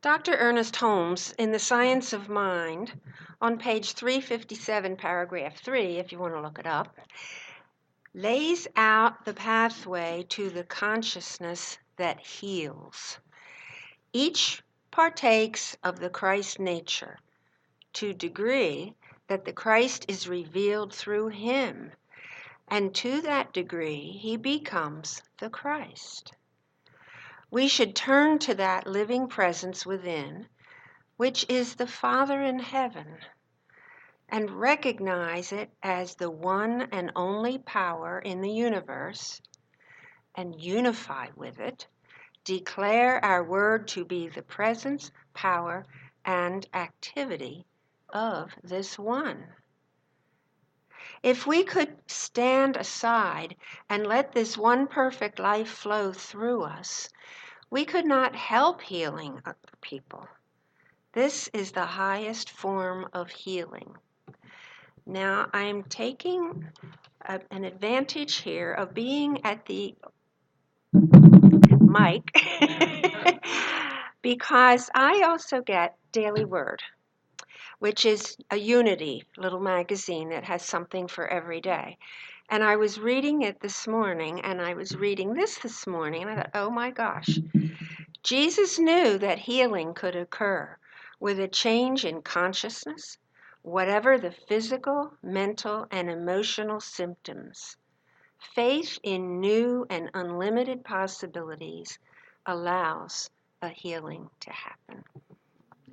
Dr. Ernest Holmes, in The Science of Mind, on page 357, paragraph 3, if you want to look it up, lays out the pathway to the consciousness that heals. Each partakes of the Christ nature to degree that the Christ is revealed through him, and to that degree he becomes the Christ. We should turn to that living presence within, which is the Father in heaven, and recognize it as the one and only power in the universe, and unify with it, declare our word to be the presence, power, and activity of this one. If we could stand aside and let this one perfect life flow through us, we could not help healing other people. This is the highest form of healing. Now, I'm taking an advantage here of being at the mic because I also get Daily Word, which is a Unity little magazine that has something for every day. And I was reading it this morning, and I was reading this morning, and I thought, oh my gosh, Jesus knew that healing could occur with a change in consciousness, whatever the physical, mental, and emotional symptoms. Faith in new and unlimited possibilities allows a healing to happen.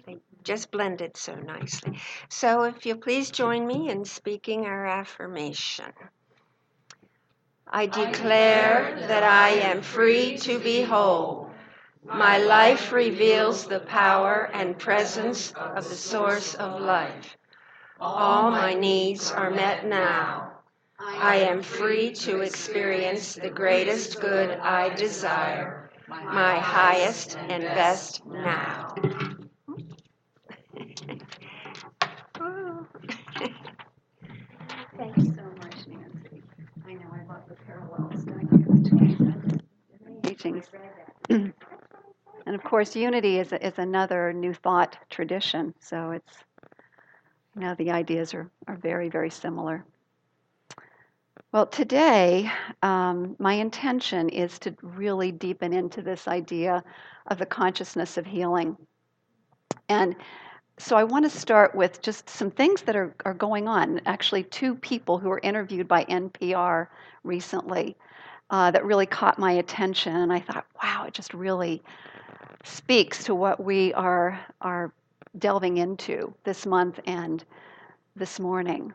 They just blended so nicely. So if you'll please join me in speaking our affirmation. I declare that I am free to be whole. My life reveals the power and presence of the source of life. All my needs are met now. I am free to experience the greatest good I desire, my highest and best now. Thank you so much, Nancy. I know I love the parallels between teachings. And of course, unity is another New Thought tradition. So it's, the ideas are very, very similar. Well, today, my intention is to really deepen into this idea of the consciousness of healing. And so I want to start with just some things that are going on. Actually, two people who were interviewed by NPR recently that really caught my attention. And I thought, wow, it just really speaks to what we are delving into this month and this morning.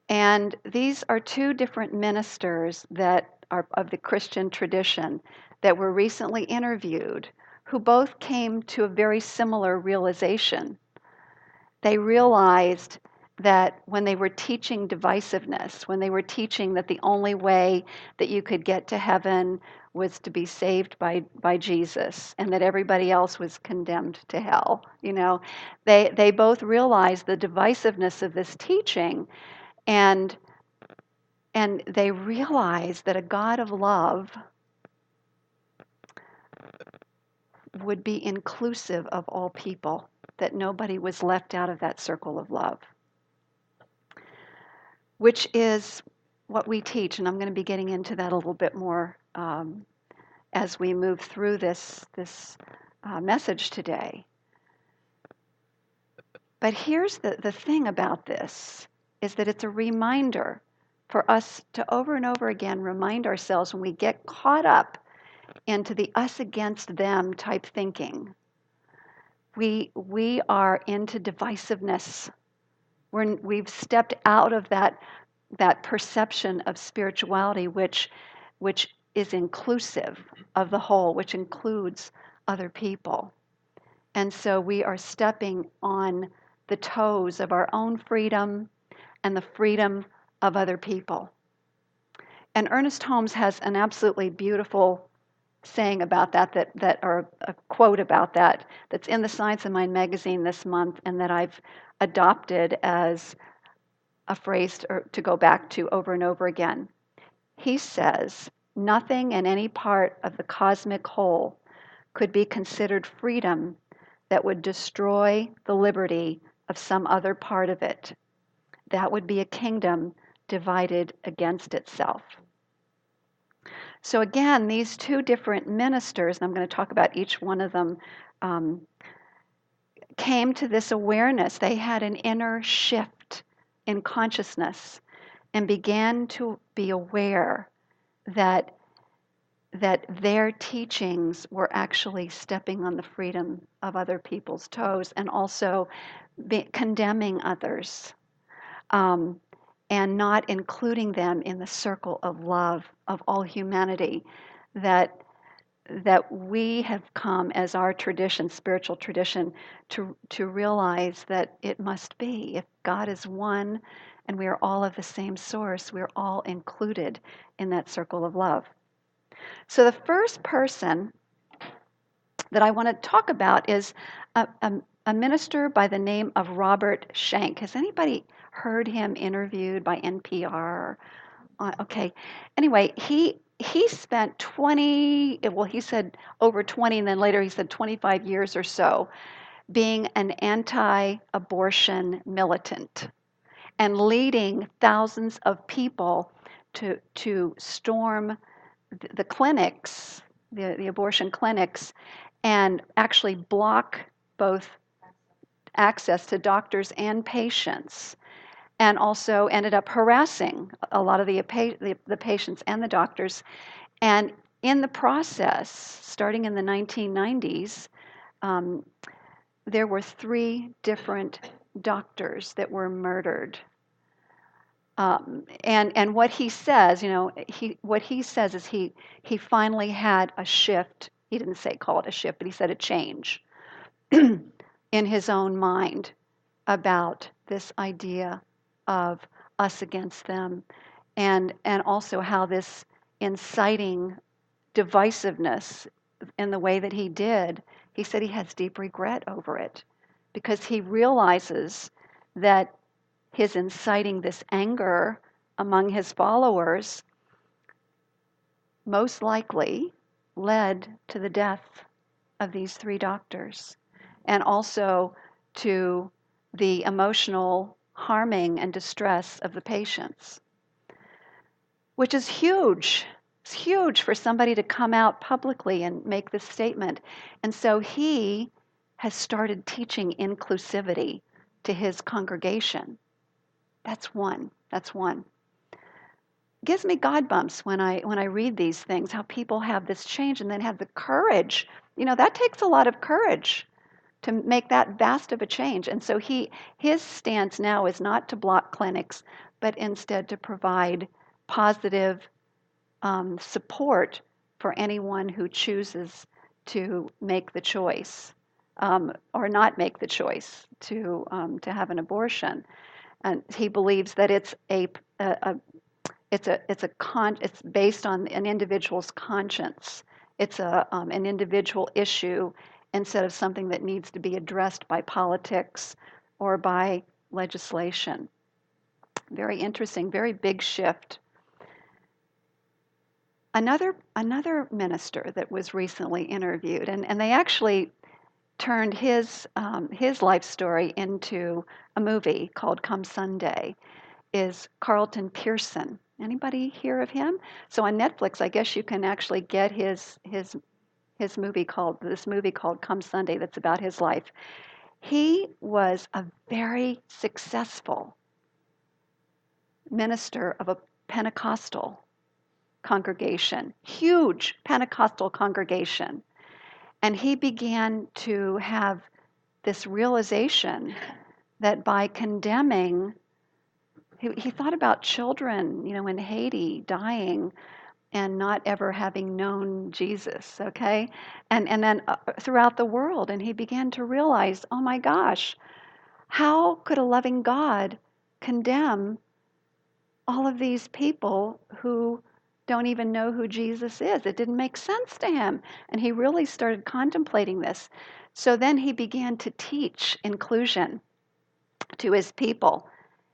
And these are two different ministers that are of the Christian tradition that were recently interviewed, who both came to a very similar realization. They realized that when they were teaching divisiveness, when they were teaching that the only way that you could get to heaven was to be saved by Jesus, and that everybody else was condemned to hell, they both realized the divisiveness of this teaching, and they realized that a God of love would be inclusive of all people, that nobody was left out of that circle of love, which is what we teach. And I'm going to be getting into that a little bit more as we move through this message today. But here's the thing about this, is that it's a reminder for us to over and over again remind ourselves when we get caught up into the us against them type thinking. We are into divisiveness. We've stepped out of that perception of spirituality, which is inclusive of the whole, which includes other people. And so we are stepping on the toes of our own freedom and the freedom of other people. And Ernest Holmes has an absolutely beautiful saying about that or a quote about that's in the Science of Mind magazine this month, and that I've adopted as a phrase to go back to over and over again. He says, "Nothing in any part of the cosmic whole could be considered freedom that would destroy the liberty of some other part of it. That would be a kingdom divided against itself. So, again, these two different ministers, and I'm going to talk about each one of them, um, came to this awareness. They had an inner shift in consciousness and began to be aware that their teachings were actually stepping on the freedom of other people's toes and also condemning others, um, and not including them in the circle of love of all humanity that we have come as our tradition, spiritual tradition, to realize that it must be. If God is one and we are all of the same source, we're all included in that circle of love. So the first person that I want to talk about is a minister by the name of Robert Schenck. Has anybody heard him interviewed by NPR? Okay. Anyway, he spent 20, well, he said over 20, and then later he said 25 years or so being an anti-abortion militant and leading thousands of people to storm the clinics, the abortion clinics, and actually block both access to doctors and patients, and also ended up harassing a lot of the patients and the doctors. And in the process, starting in the 1990s, um, there were 3 different doctors that were murdered. And what he says, what he says is he finally had a shift. He didn't say call it a shift, but he said a change in his own mind about this idea of us against them, and also how this inciting divisiveness in the way that he did, he said he has deep regret over it because he realizes that his inciting this anger among his followers most likely led to the death of these 3 doctors, and also to the emotional harming and distress of the patients, which is huge. It's huge for somebody to come out publicly and make this statement. And so he has started teaching inclusivity to his congregation. That's one. That's one. It gives me God bumps when I read these things, how people have this change and then have the courage. That takes a lot of courage to make that vast of a change. And so his stance now is not to block clinics, but instead to provide positive support for anyone who chooses to make the choice, or not make the choice to have an abortion. And he believes that it's it's based on an individual's conscience. It's an individual issue instead of something that needs to be addressed by politics or by legislation. Very interesting, very big shift. Another minister that was recently interviewed, and they actually turned his life story into a movie called Come Sunday, is Carlton Pearson. Anybody hear of him? So on Netflix, I guess you can actually get his movie called Come Sunday, that's about his life. He was a very successful minister of a Pentecostal congregation, huge Pentecostal congregation. And he began to have this realization that by condemning, he thought about children, in Haiti dying and not ever having known Jesus, okay? And then throughout the world. And he began to realize, oh my gosh, how could a loving God condemn all of these people who don't even know who Jesus is? It didn't make sense to him. And he really started contemplating this. So then he began to teach inclusion to his people.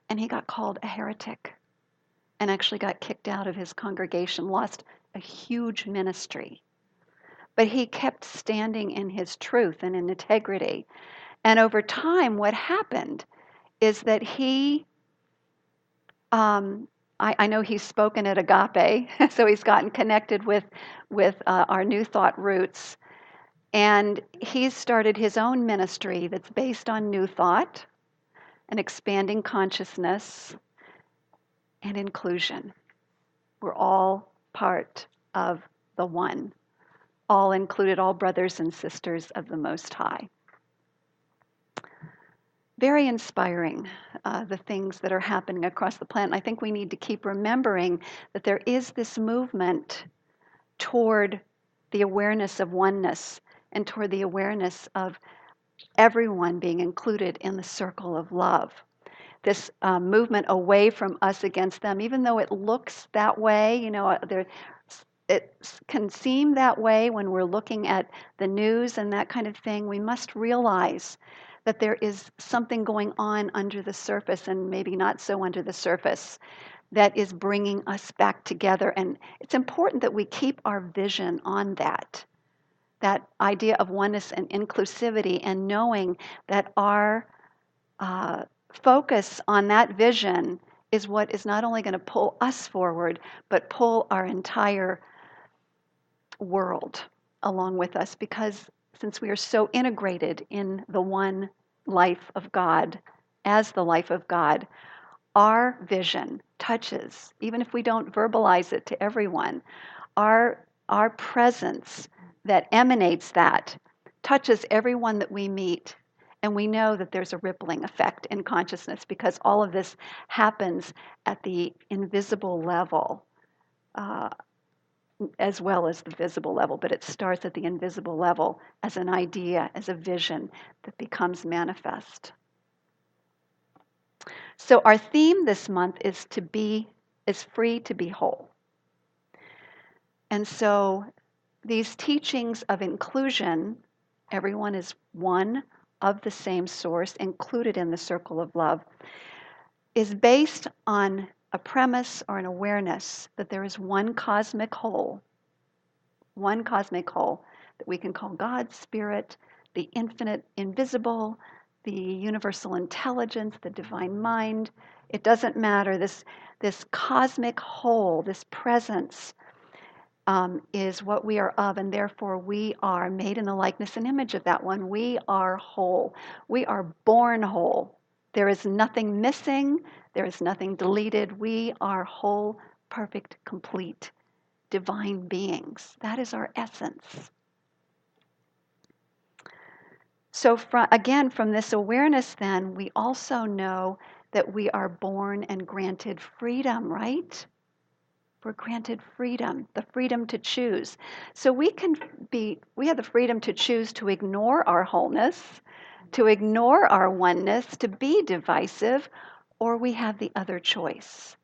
And he got called a heretic and actually got kicked out of his congregation, lost a huge ministry. but he kept standing in his truth and in integrity. And over time, what happened is that I know he's spoken at Agape, so he's gotten connected with our New Thought roots. And he's started his own ministry that's based on New Thought and expanding consciousness and inclusion. We're all part of the one, all included, all brothers and sisters of the Most High. Very inspiring, the things that are happening across the planet. I think we need to keep remembering that there is this movement toward the awareness of oneness and toward the awareness of everyone being included in the circle of love. This movement away from us against them, even though it looks that way, it can seem that way when we're looking at the news and that kind of thing. We must realize that there is something going on under the surface, and maybe not so under the surface, that is bringing us back together. And it's important that we keep our vision on that idea of oneness and inclusivity, and knowing that our focus on that vision is what is not only going to pull us forward, but pull our entire world along with us, because since we are so integrated in the one life of God, as the life of God, our vision touches, even if we don't verbalize it to everyone, our presence that emanates that touches everyone that we meet. And we know that there's a rippling effect in consciousness, because all of this happens at the invisible level, as well as the visible level, but it starts at the invisible level as an idea, as a vision that becomes manifest. So our theme this month is free to be whole. And so these teachings of inclusion, everyone is one of the same source, included in the circle of love, is based on a premise or an awareness that there is one cosmic whole that we can call God, Spirit, the infinite invisible, the universal intelligence, the divine mind. It doesn't matter. This cosmic whole, this presence, is what we are of, and therefore we are made in the likeness and image of that one. We are whole. We are born whole. There is nothing missing. There is nothing deleted. We are whole, perfect, complete, divine beings. That is our essence. So from this awareness then, we also know that we are born and granted freedom, right? We're granted freedom, the freedom to choose. So we have the freedom to choose to ignore our wholeness, to ignore our oneness, to be divisive, or we have the other choice.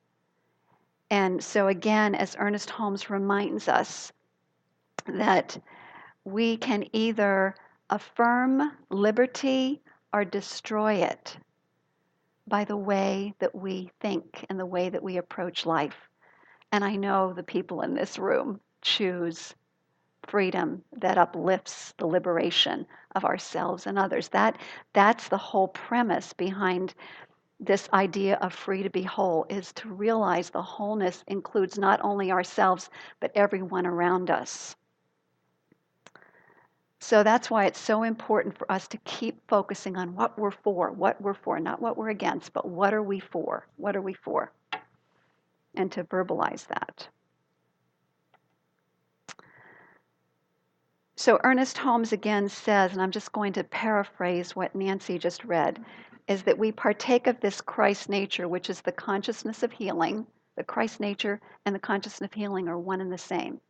And so again, as Ernest Holmes reminds us, that we can either affirm liberty or destroy it by the way that we think and the way that we approach life. And I know the people in this room choose freedom that uplifts the liberation of ourselves and others. That's the whole premise behind this idea of free to be whole, is to realize the wholeness includes not only ourselves, but everyone around us. So that's why it's so important for us to keep focusing on what we're for, not what we're against, but what are we for? What are we for? And to verbalize that. So Ernest Holmes again says, and I'm just going to paraphrase what Nancy just read, is that we partake of this Christ nature, which is the consciousness of healing. The Christ nature and the consciousness of healing are one and the same.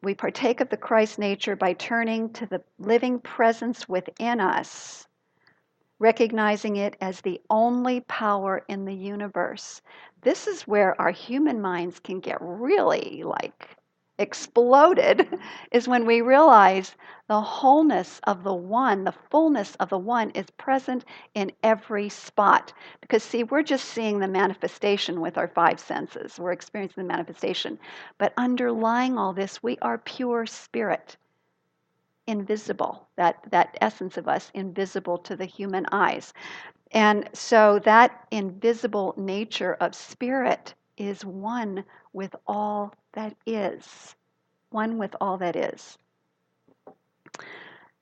We partake of the Christ nature by turning to the living presence within us, recognizing it as the only power in the universe. This is where our human minds can get really exploded is when we realize the wholeness of the one, the fullness of the one is present in every spot. Because, see, we're just seeing the manifestation with our five senses. We're experiencing the manifestation. But underlying all this, we are pure spirit, invisible, that essence of us, invisible to the human eyes. And so that invisible nature of spirit is one with all that is. One with all that is.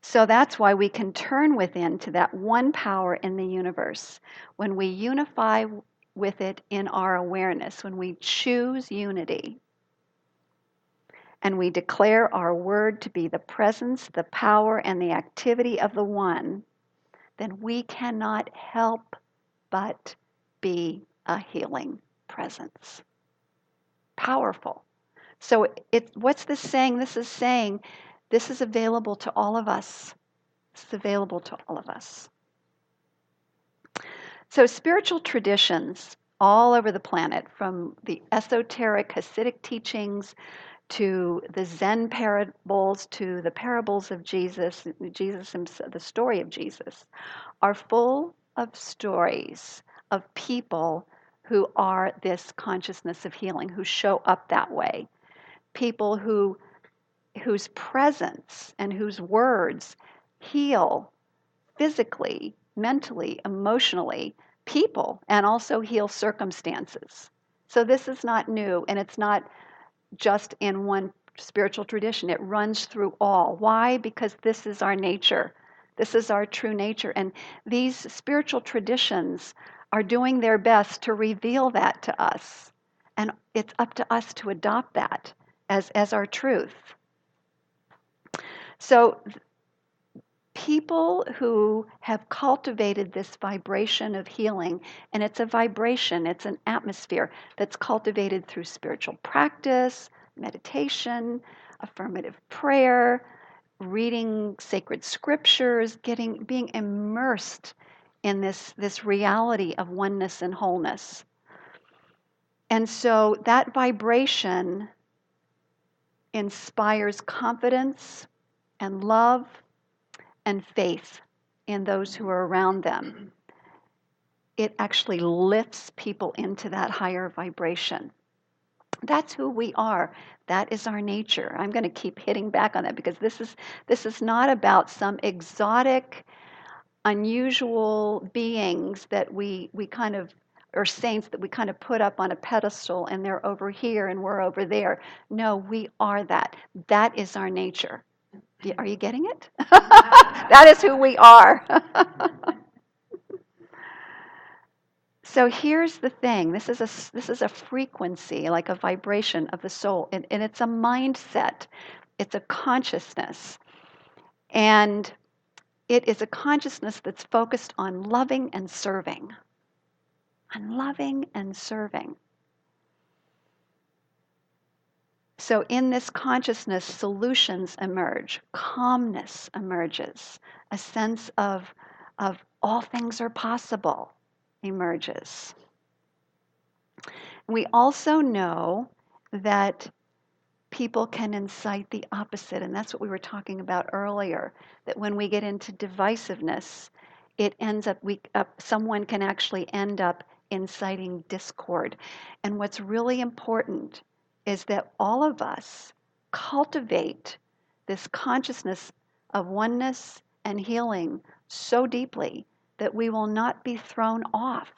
So that's why we can turn within to that one power in the universe. When we unify with it in our awareness, when we choose unity, and we declare our word to be the presence, the power, and the activity of the one, then we cannot help but be a healing presence. Powerful. So what's this saying? This is saying this is available to all of us. This is available to all of us. So spiritual traditions all over the planet, from the esoteric Hasidic teachings to the Zen parables to the parables of Jesus himself, the story of Jesus, are full of stories of people who are this consciousness of healing, who show up that way. People whose presence and whose words heal physically, mentally, emotionally people, and also heal circumstances. So this is not new, and it's not just in one spiritual tradition. It runs through all. Why? Because this is our nature. This is our true nature. And these spiritual traditions are doing their best to reveal that to us. And it's up to us to adopt that as our truth. So people who have cultivated this vibration of healing, and it's a vibration, it's an atmosphere that's cultivated through spiritual practice, meditation, affirmative prayer, reading sacred scriptures, being immersed in this reality of oneness and wholeness. And so that vibration inspires confidence and love and faith in those who are around them. It actually lifts people into that higher vibration. That's who we are. That is our nature. I'm going to keep hitting back on that because this is not about some exotic, unusual beings that we kind of, or saints that we kind of put up on a pedestal and they're over here and we're over there. No, we are that. That is our nature. Are you getting it? That is who we are. So here's the thing. This is a frequency, like a vibration of the soul, and it's a mindset. It's a consciousness. And it is a consciousness that's focused on loving and serving. On loving and serving. So in this consciousness, solutions emerge, calmness emerges, a sense of all things are possible emerges. We also know that people can incite the opposite, and that's what we were talking about earlier, that when we get into divisiveness, it ends up, someone can actually end up inciting discord. And what's really important is that all of us cultivate this consciousness of oneness and healing so deeply that we will not be thrown off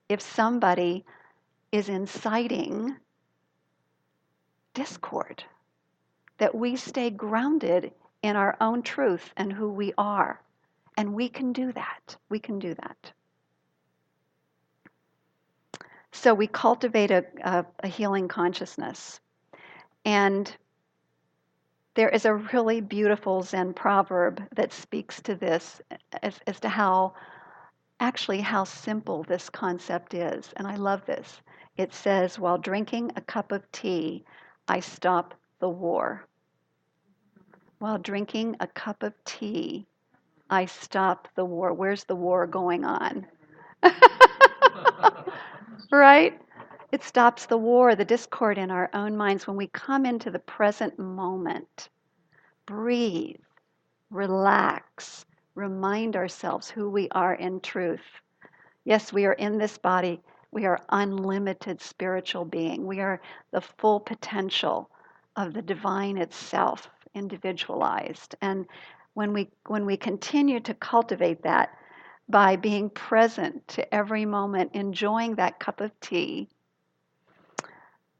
if somebody is inciting discord, that we stay grounded in our own truth and who we are. And we can do that. We can do that. So we cultivate a healing consciousness. And there is a really beautiful Zen proverb that speaks to this as to how simple this concept is. And I love this. It says, while drinking a cup of tea, I stop the war. While drinking a cup of tea, I stop the war. Where's the war going on? Right? It stops the war, the discord in our own minds when we come into the present moment. Breathe, relax, remind ourselves who we are in truth. Yes, we are in this body. We are unlimited spiritual being. We are the full potential of the divine itself, individualized. And when we continue to cultivate that by being present to every moment, enjoying that cup of tea,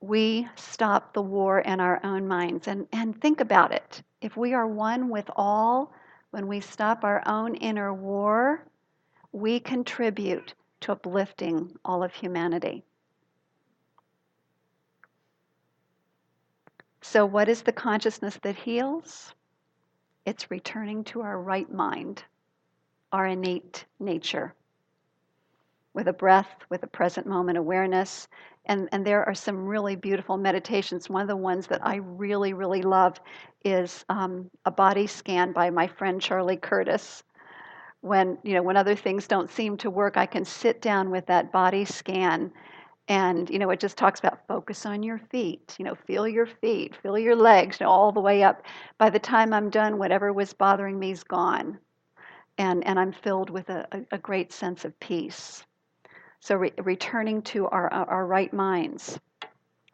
we stop the war in our own minds. And think about it. If we are one with all, when we stop our own inner war, we contribute to uplifting all of humanity. So, what is the consciousness that heals? It's returning to our right mind, our innate nature, with a breath, with a present moment awareness. And there are some really beautiful meditations. One of the ones that I really, really love is a body scan by my friend Charlie Curtis. When other things don't seem to work, I can sit down with that body scan. And, it just talks about focus on your feet, feel your feet, feel your legs, all the way up. By the time I'm done, whatever was bothering me is gone. And I'm filled with a great sense of peace. So returning to our right minds.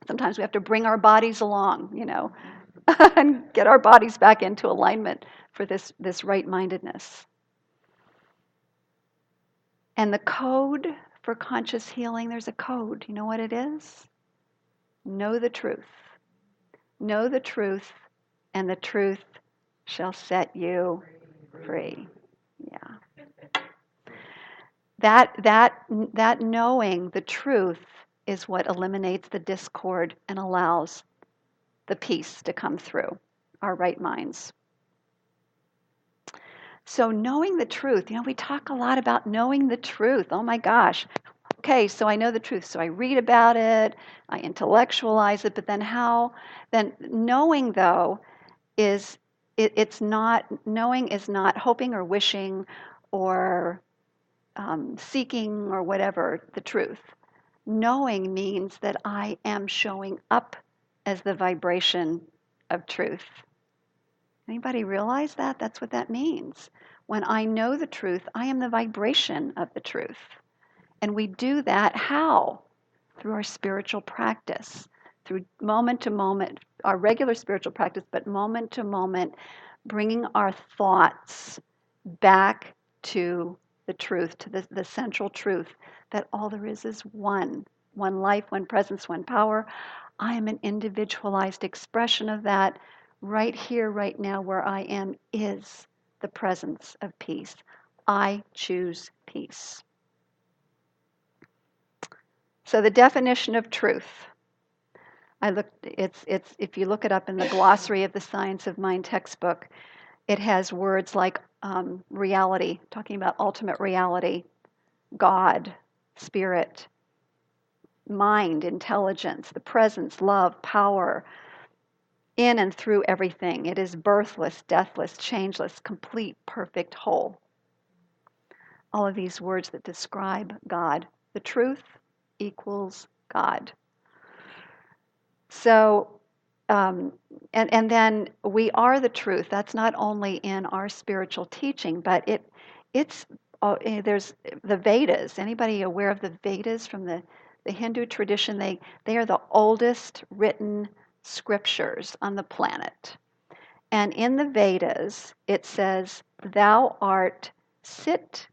Sometimes we have to bring our bodies along, and get our bodies back into alignment for this right-mindedness. And the code for conscious healing, there's a code. You know what it is? Know the truth. Know the truth, and the truth shall set you free. Yeah. That knowing the truth is what eliminates the discord and allows the peace to come through our right minds. So knowing the truth, we talk a lot about knowing the truth. Oh my gosh. Okay, so I know the truth. So I read about it, I intellectualize it, but then then knowing though it's not, knowing is not hoping or wishing or seeking or whatever the truth. Knowing means that I am showing up as the vibration of truth. Anybody realize that? That's what that means. When I know the truth, I am the vibration of the truth. And we do that how? Through our spiritual practice, through moment to moment, our regular spiritual practice, but moment to moment, bringing our thoughts back to the truth, to the central truth, that all there is one life, one presence, one power. I am an individualized expression of that. Right here, right now, where I am is the presence of peace. I choose peace. So the definition of truth. It's if you look it up in the glossary of the Science of Mind textbook, it has words like reality, talking about ultimate reality, God, spirit, mind, intelligence, the presence, love, power, in and through everything. It is birthless, deathless, changeless, complete, perfect, whole. All of these words that describe God. The truth equals God. So, and then we are the truth. That's not only in our spiritual teaching, but it's there's the Vedas. Anybody aware of the Vedas from the Hindu tradition? They are the oldest written scriptures on the planet. And in the Vedas, it says, "Thou art Sat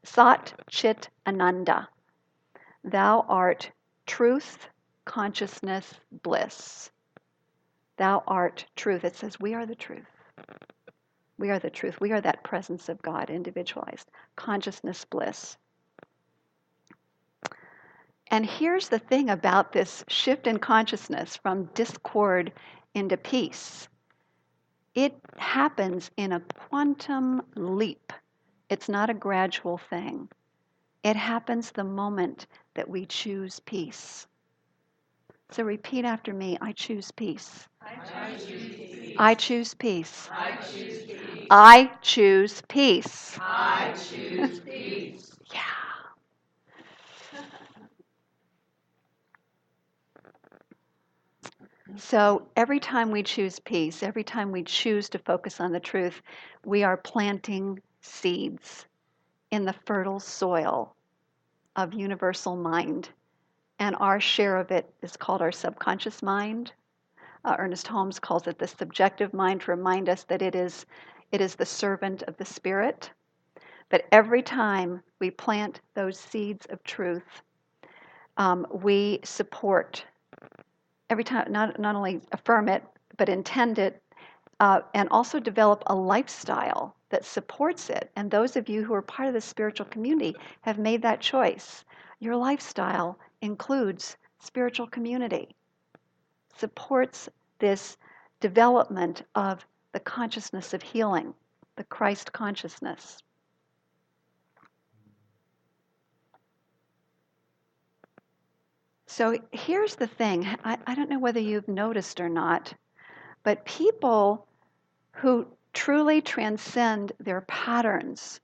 Chit Ananda. Thou art truth, consciousness, bliss. Thou art truth." It says we are the truth. We are the truth. We are that presence of God, individualized. Consciousness, bliss. And here's the thing about this shift in consciousness from discord into peace. It happens in a quantum leap. It's not a gradual thing. It happens the moment that we choose peace. So repeat after me. I choose peace. I choose peace. I choose peace. I choose peace. I choose peace. Yeah. So every time we choose peace, every time we choose to focus on the truth, we are planting seeds in the fertile soil of universal mind. And our share of it is called our subconscious mind. Ernest Holmes calls it the subjective mind to remind us that it is the servant of the spirit. But every time we plant those seeds of truth, we support, every time, not only affirm it, but intend it, and also develop a lifestyle that supports it. And those of you who are part of the spiritual community have made that choice. Your lifestyle includes spiritual community, supports this development of the consciousness of healing, the Christ consciousness. So here's the thing. I don't know whether you've noticed or not, but people who truly transcend their patterns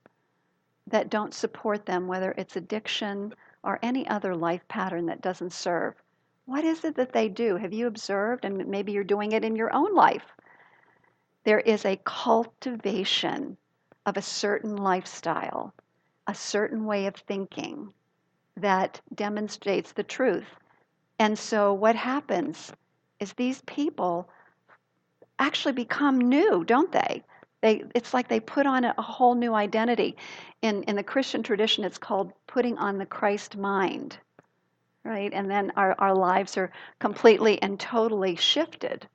that don't support them, whether it's addiction or any other life pattern that doesn't serve, what is it that they do? Have you observed? And maybe you're doing it in your own life. There is a cultivation of a certain lifestyle, a certain way of thinking that demonstrates the truth. And so what happens is these people actually become new, don't they? It's like they put on a whole new identity. In the Christian tradition, it's called putting on the Christ mind, right? And then our lives are completely and totally shifted.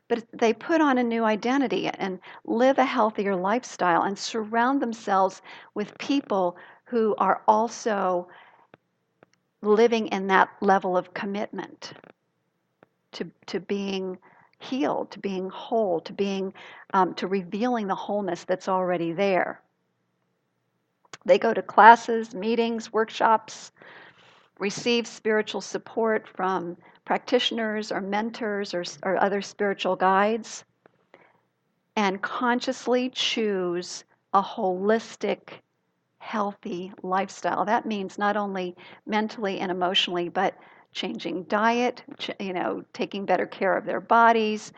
But they put on a new identity and live a healthier lifestyle and surround themselves with people who are also living in that level of commitment to being healed, to being whole, to revealing the wholeness that's already there. They go to classes, meetings, workshops, receive spiritual support from practitioners or mentors or other spiritual guides, and consciously choose a holistic, healthy lifestyle. That means not only mentally and emotionally, but changing diet, taking better care of their bodies,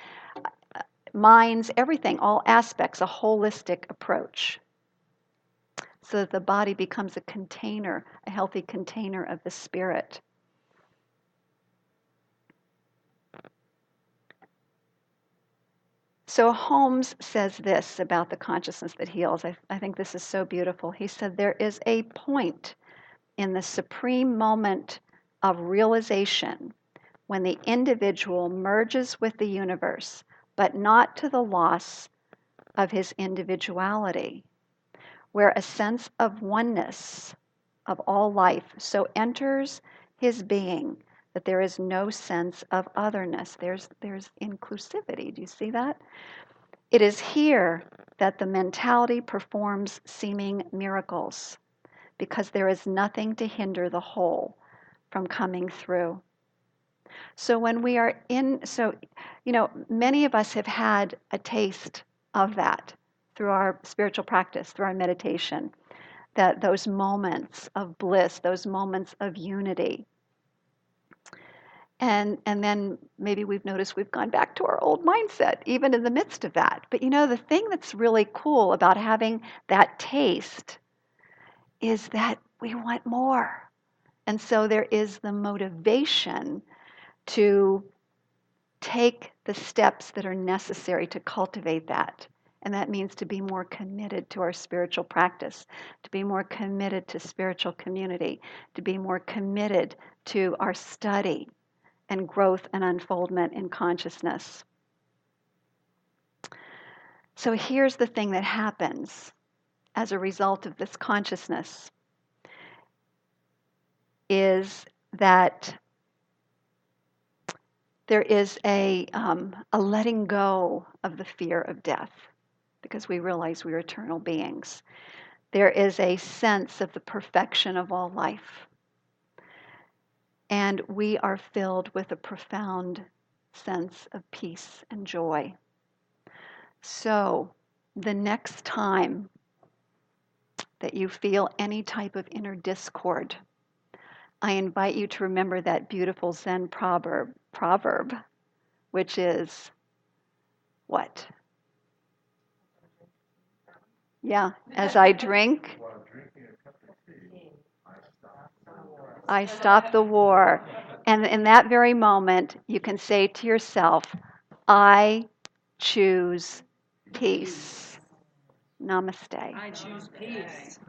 minds, everything, all aspects, a holistic approach. So that the body becomes a container, a healthy container of the spirit. So Holmes says this about the consciousness that heals. I think this is so beautiful. He said, there is a point in the supreme moment of realization when the individual merges with the universe, but not to the loss of his individuality, where a sense of oneness of all life so enters his being that there is no sense of otherness. There's inclusivity. Do you see that? It is here that the mentality performs seeming miracles because there is nothing to hinder the whole from coming through. So when we are many of us have had a taste of that through our spiritual practice, through our meditation, that those moments of bliss, those moments of unity. And then maybe we've noticed we've gone back to our old mindset, even in the midst of that. But the thing that's really cool about having that taste is that we want more. And so there is the motivation to take the steps that are necessary to cultivate that. And that means to be more committed to our spiritual practice, to be more committed to spiritual community, to be more committed to our study and growth and unfoldment in consciousness. So here's the thing that happens as a result of this consciousness is that there is a letting go of the fear of death because we realize we're eternal beings. There is a sense of the perfection of all life. And we are filled with a profound sense of peace and joy. So the next time that you feel any type of inner discord, I invite you to remember that beautiful Zen proverb proverb, which is what? Yeah, as I drink, I stop the war. And in that very moment, you can say to yourself, I choose peace. Namaste. I choose peace.